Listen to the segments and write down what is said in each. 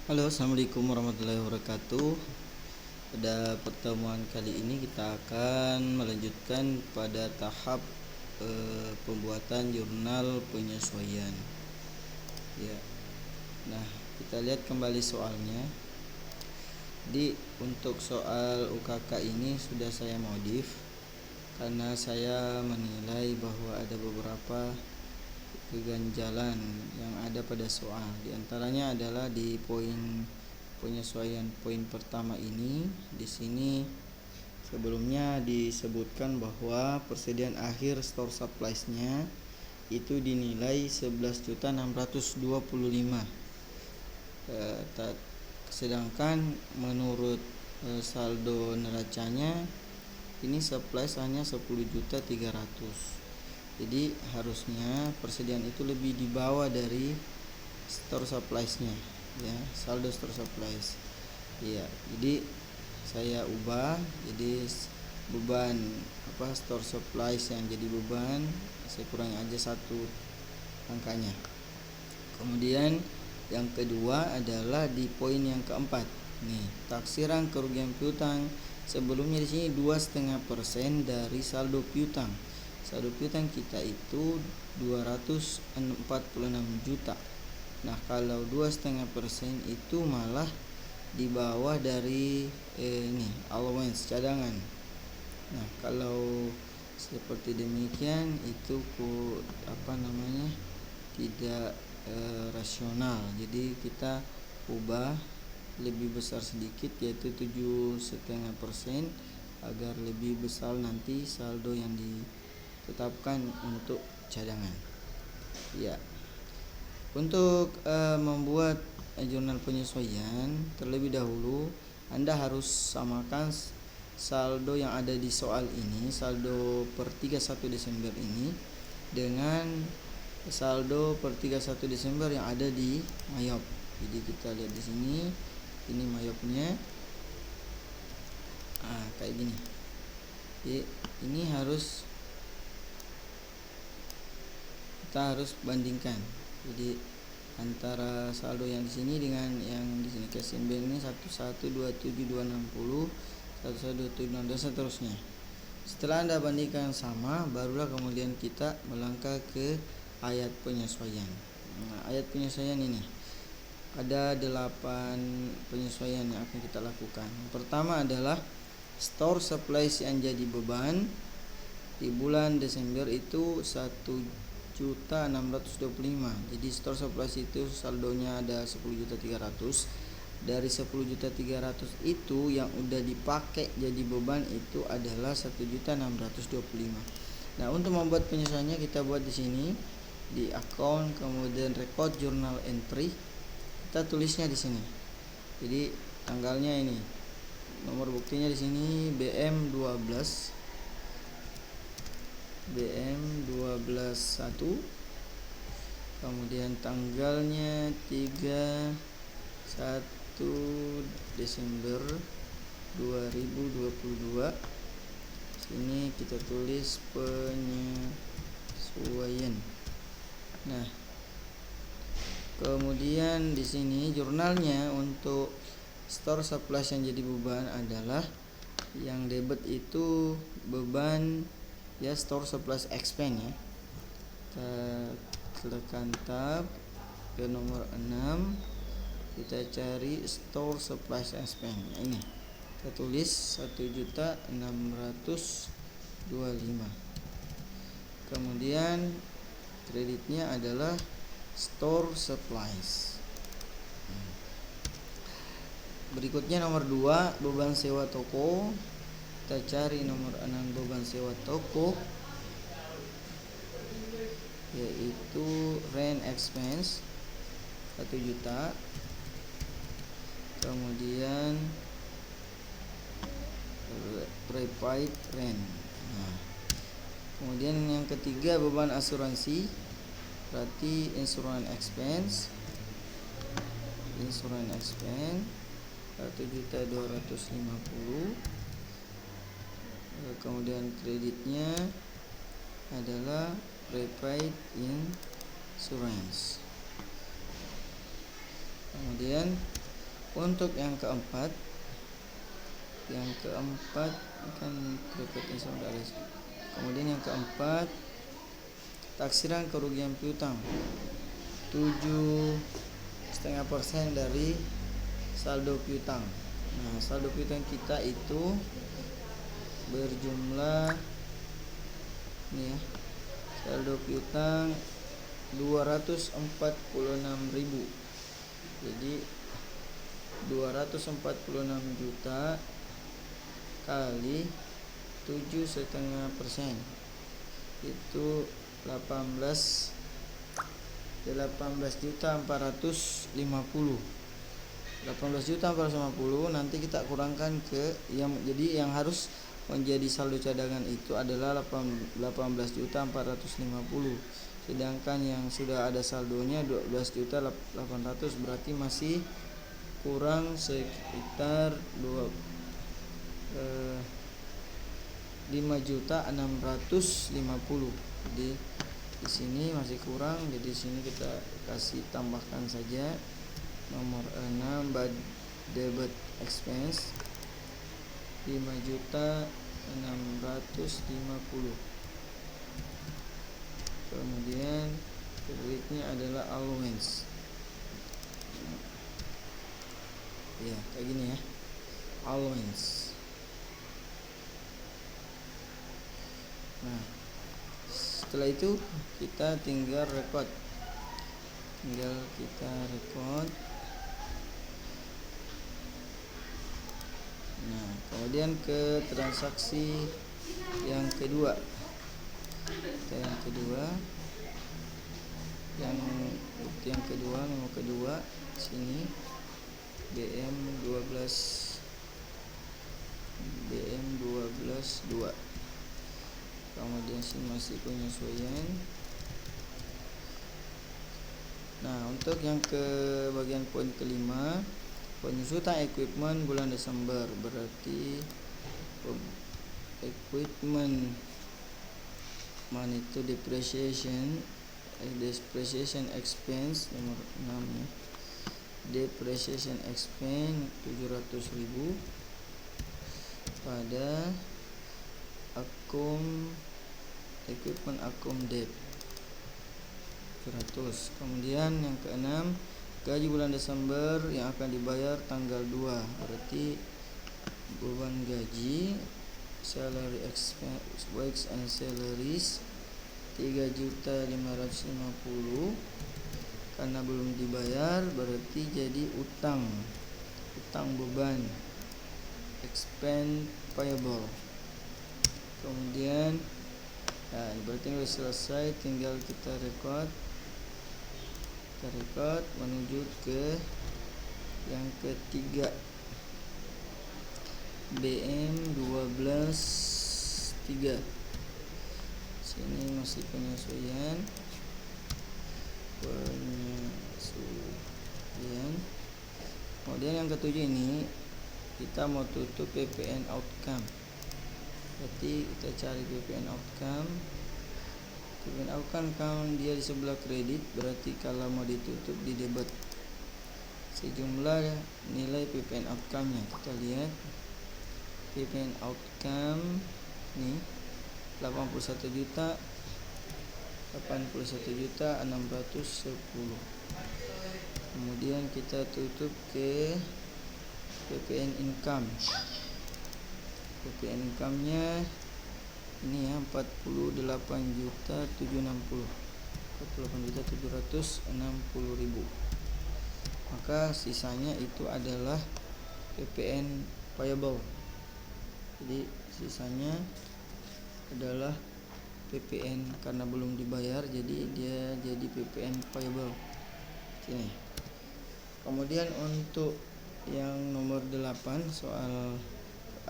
Halo, assalamualaikum warahmatullahi wabarakatuh. Pada pertemuan kali ini kita akan melanjutkan pada tahap pembuatan jurnal penyesuaian. Ya, nah kita lihat kembali soalnya. Untuk soal UKK ini sudah saya modif karena saya menilai bahwa ada beberapa keganjalan yang ada pada soal. Di antaranya adalah di poin penyesuaian poin pertama ini. Di sini sebelumnya disebutkan bahwa persediaan akhir store supplies-nya itu dinilai 11.625. Sedangkan menurut saldo neracanya ini supplies hanya 10.300. Jadi harusnya persediaan itu lebih di bawah dari store supplies-nya, ya, saldo store supplies. Ya, jadi saya ubah jadi beban store supplies yang jadi beban saya kurangi aja satu angkanya. Kemudian yang kedua adalah di poin yang keempat. Nih, taksiran kerugian piutang sebelumnya di sini 2,5% dari saldo piutang. Saldo piutang kita itu 246 juta. Nah, kalau 2,5% itu malah di bawah dari ini allowance cadangan. Nah, kalau seperti demikian itu tidak rasional. Jadi kita ubah lebih besar sedikit, yaitu 7,5%, agar lebih besar nanti saldo yang ditetapkan untuk cadangan. Ya, untuk membuat jurnal penyesuaian terlebih dahulu Anda harus samakan saldo yang ada di soal ini, saldo per 31 Desember ini, dengan saldo per 31 Desember yang ada di Mayop. Jadi kita lihat di sini, ini Mayopnya. Kayak gini. Jadi ini kita harus bandingkan. Jadi antara saldo yang di sini dengan yang di sini. Cash in bank ini 1127.260, 1127.260 dan seterusnya. Setelah Anda bandingkan sama, barulah kemudian kita melangkah ke ayat penyesuaian. Nah, ayat penyesuaian ini ada 8 penyesuaian yang akan kita lakukan. Yang pertama adalah store supplies yang jadi beban di bulan Desember itu 1.625. Jadi store supplies itu saldonya ada 10.300. Dari 10.300 itu yang udah dipakai jadi beban itu adalah 1.625. Nah, untuk membuat penyesuaiannya kita buat di sini di account, kemudian record journal entry, kita tulisnya di sini. Jadi tanggalnya ini, nomor buktinya di sini BM12 1, kemudian tanggalnya 31 Desember 2022. Sini kita tulis penyesuaian. Nah, kemudian di sini jurnalnya untuk store supplies yang jadi beban adalah yang debit itu beban, ya, store supplies expense, ya. Kita tekan tab ke nomor 6, kita cari store supplies expense. Ini kita tulis 1.625. Kemudian kreditnya adalah store supplies. Berikutnya nomor 2, beban sewa toko. Kita cari nomor 6, beban sewa toko, yaitu rent expense 1 juta. Kemudian prepaid rent. Nah, kemudian yang ketiga beban asuransi, berarti insurance expense 1.250. Kemudian kreditnya adalah prepaid insurance. Kemudian Untuk yang keempat kan berikutnya sudah ada. Kemudian yang keempat, taksiran kerugian piutang 7,5% dari saldo piutang. Nah, saldo piutang kita itu berjumlah ini ya, saldo piutang 246.000. Jadi 246 juta kali 7,5% itu 18.450. Nanti kita kurangkan ke jadi yang harus menjadi saldo cadangan itu adalah 18.450. Sedangkan yang sudah ada saldonya 12.800, berarti masih kurang sekitar 5.650. Jadi di sini masih kurang, jadi di sini kita kasih tambahkan saja nomor 6 debit expense 5.650. Kemudian kreditnya adalah allowance. Ya, kayak gini ya. Allowance. Nah, setelah itu kita tinggal record. Nah, kemudian ke transaksi yang kedua. Memo kedua sini BM 12.2. Kemudian sini masih penyesuaian. Nah, untuk yang ke bagian poin kelima, penyusutan equipment bulan Desember, berarti equipment mana itu depreciation expense nomor 6 ya. Depreciation expense 700.000 pada equipment akum debt 100. Kemudian yang keenam, gaji bulan Desember yang akan dibayar tanggal 2, berarti beban gaji salary expense wages and salaries 3.550.000 karena belum dibayar, berarti jadi utang beban expense payable. Kemudian berarti sudah selesai, tinggal kita record menuju ke yang ketiga, BM 12.3. Sini masih penyesuaian. Kemudian yang ketujuh ini kita mau tutup PPN outcome. Berarti kita cari PPN outcome kan dia di sebelah kredit, berarti kalau mau ditutup di debit. Sejumlah nilai PPN outcome-nya kita lihat. PPN outcome nih 81.610. Kemudian kita tutup ke PPN income. PPN income-nya ini ya 48.760. 48.760.000. Maka sisanya itu adalah PPN payable. Jadi sisanya adalah PPN karena belum dibayar, jadi dia jadi PPN payable. Sini. Kemudian untuk yang nomor 8, soal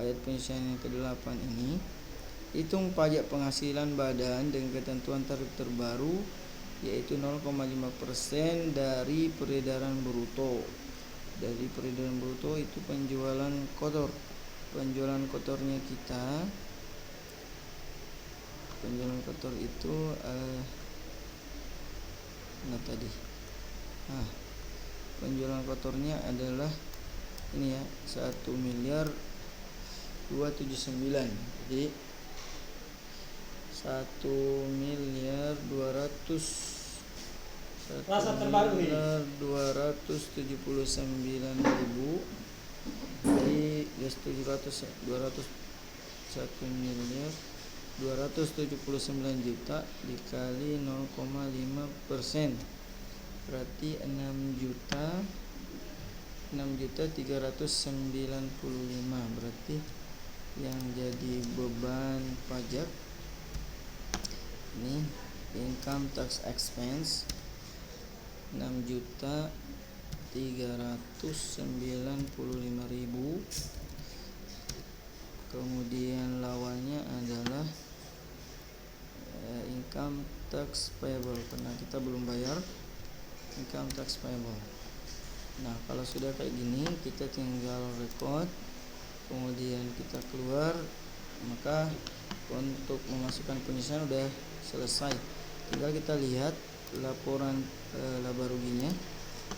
ayat penyesuaian yang ke-8 ini, hitung pajak penghasilan badan dengan ketentuan tarif terbaru, yaitu 0,5% dari peredaran bruto. Dari peredaran bruto itu penjualan kotor. Penjualan kotornya kita, penjualan kotor itu penjualan kotornya adalah ini ya, 1.279.000.000. Jadi 1.279.000. Jadi 700 ya, 1.279.000.000 dikali 0,5%, berarti 6.395.000. Berarti yang jadi beban pajak ini income tax expense 6.395.000. Kemudian lawannya adalah income tax payable, karena kita belum bayar income tax payable. Nah, kalau sudah kayak gini, kita tinggal record, kemudian kita keluar, maka untuk memasukkan penyelesaian udah selesai. Tinggal kita lihat laporan laba ruginya.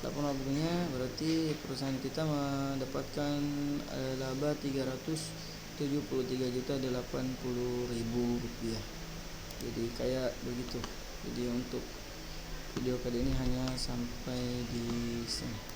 Laporan laba ruginya berarti perusahaan kita mendapatkan laba 373.080.000 rupiah. Jadi kayak begitu. Jadi untuk video kali ini hanya sampai di sini.